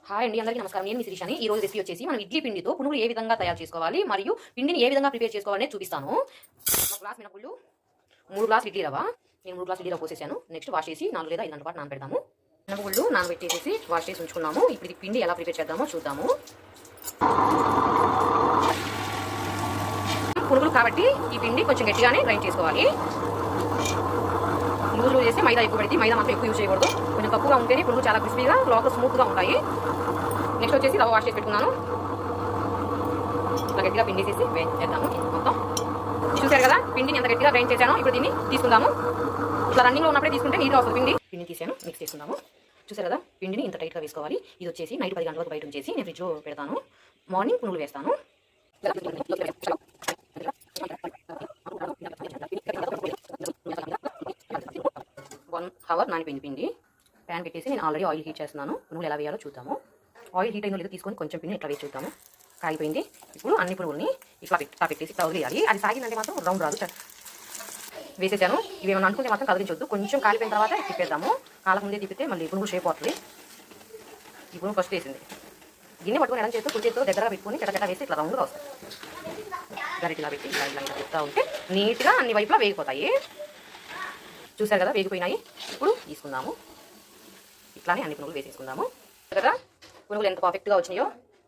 Hi అండి, అందరికీ నమస్కారం. నేను మీ శిరీషని. ఈ రోజు రెసిపీ వచ్చేసి మనం ఇడ్లీ పిండితో పునుగులు ఏ విధంగా తయారు చేసుకోవాలి మరియు పిండిని ఏ విధంగా ప్రిపేర్ చేసుకోవాలని చూపిస్తాను. ఒక గ్లాస్ మినపగుళ్ళు, 3 గ్లాసులు ఇడ్లీ రవ్వ. నేను 3 గ్లాసులు ఇడ్లీ రవ్వ పోసేసాను. నెక్స్ట్ వాష్ చేసి 4 లేదా 5 గంటల పాటు నానబెడదాము. మినపగుళ్ళు నానబెట్టేసి వాష్ చేసి ఉంచుకున్నాము. ఇప్పుడు ఇది పిండి ఎలా ప్రిపేర్ చేద్దామో చూద్దాము. పునుగులు కాబట్టి ఈ పిండి కొంచెం గట్టిగానే గ్రైండ్ చేసుకోవాలి. లూజ్ చేసి మైదా ఎక్కువ పెడితే మైదా మాత్రం ఎక్కువ యూజ్ చేయకూడదు. కొంచెం తక్కువగా ఉంటేనే పునుగులు చాలా క్రిస్పీగా లోపల స్మూత్గా ఉంటాయి. నెక్స్ట్ వచ్చేసి రవ్వ వాష్ చేసి పెట్టుకున్నాను. ఇట్లా గట్టిగా పిండి చేసి వేద్దాము మొత్తం. చూసారు కదా పిండిని ఎంత గట్టిగా గ్రైండ్ చేశానో. ఇప్పుడు దీన్ని తీసుకుందాము. ఇట్లా రన్నింగ్లో ఉన్నప్పుడే తీసుకుంటే నీట్గా వస్తుంది. పిండిని తీసాను, మిక్స్ చేసుకుందాము. చూసారు కదా పిండిని ఇంత టైట్గా వేసుకోవాలి. ఇది వచ్చేసి నైట్ 10 గంటల వరకు బయట ఉంచేసి నేను ఫ్రిడ్జ్లో పెడతాను. మార్నింగ్ పునుగులు వేస్తాను. 1 అవర్ నానిపోయింది పిండి. ప్యాన్ పెట్టేసి నేను ఆల్రెడీ ఆయిల్ హీట్ చేస్తున్నాను. పునుగులు ఎలా వేయాలో చూద్దాము. ఆయిల్ హీట్ అయిన లేదో తీసుకొని కొంచెం పిండి ఇట్లా వేసి చూద్దాము. కాగిపోయింది. ఇప్పుడు అన్ని పునుగుల్ని ఇట్లా పెట్టేసి ఇట్లా వదిలేయాలి. అది సాగిందంటే మాత్రం రౌండ్ రాదు. వేసేసాను. ఇవి ఏమైనా అనుకుంటే మాత్రం కదిలించొద్దు. కొంచెం కాలిపోయిన తర్వాత తిప్పేద్దాము. కాలముందే తిప్పితే మళ్ళీ పునుగు షేప్ అవుతుంది. ఈ పునుగు ఫస్ట్ వేసింది. గిన్నె పట్టుకొని ఎడం చేస్తూ కుడి చేతితో దగ్గరగా పెట్టుకొని చెట్ట వేసి ఇట్లా రౌండ్గా వస్తుంది. గరిటిలా పెట్టి ఇలా ఇలా ఇలా తిప్పుతూ ఉంటే నీట్గా అన్ని వైపులా వేగిపోతాయి. చూసారు కదా వేగిపోయినాయి. ఇప్పుడు తీసుకుందాము. ఇట్లానే అన్ని పునుగులు వేసేసుకుందాము. కదా పునుగులు ఎంత పర్ఫెక్ట్గా వచ్చినాయో.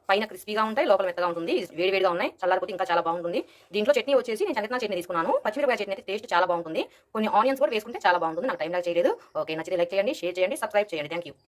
పైన క్రిస్పీగా ఉంటాయి, లోపల మెత్తగా ఉంటుంది. వేడివేడిగా ఉన్నాయి. చల్లారిపోతే ఇంకా చాలా బాగుంటుంది. దీంట్లో చట్నీ వచ్చేసి నేను శనగనాల చట్నీ తీసుకున్నాను. పచ్చిమిరపకాయ చట్నీ అయితే టేస్ట్ చాలా బాగుంటుంది. కొన్ని ఆనియన్స్ కూడా వేసుకుంటే చాలా బాగుంటుంది. నాకు టైం లాగా చేయలేదు. ఓకే, నచ్చితే లైక్ చేయండి, షేర్ చేయండి, సబ్స్క్రైబ్ చేయండి. Thank you.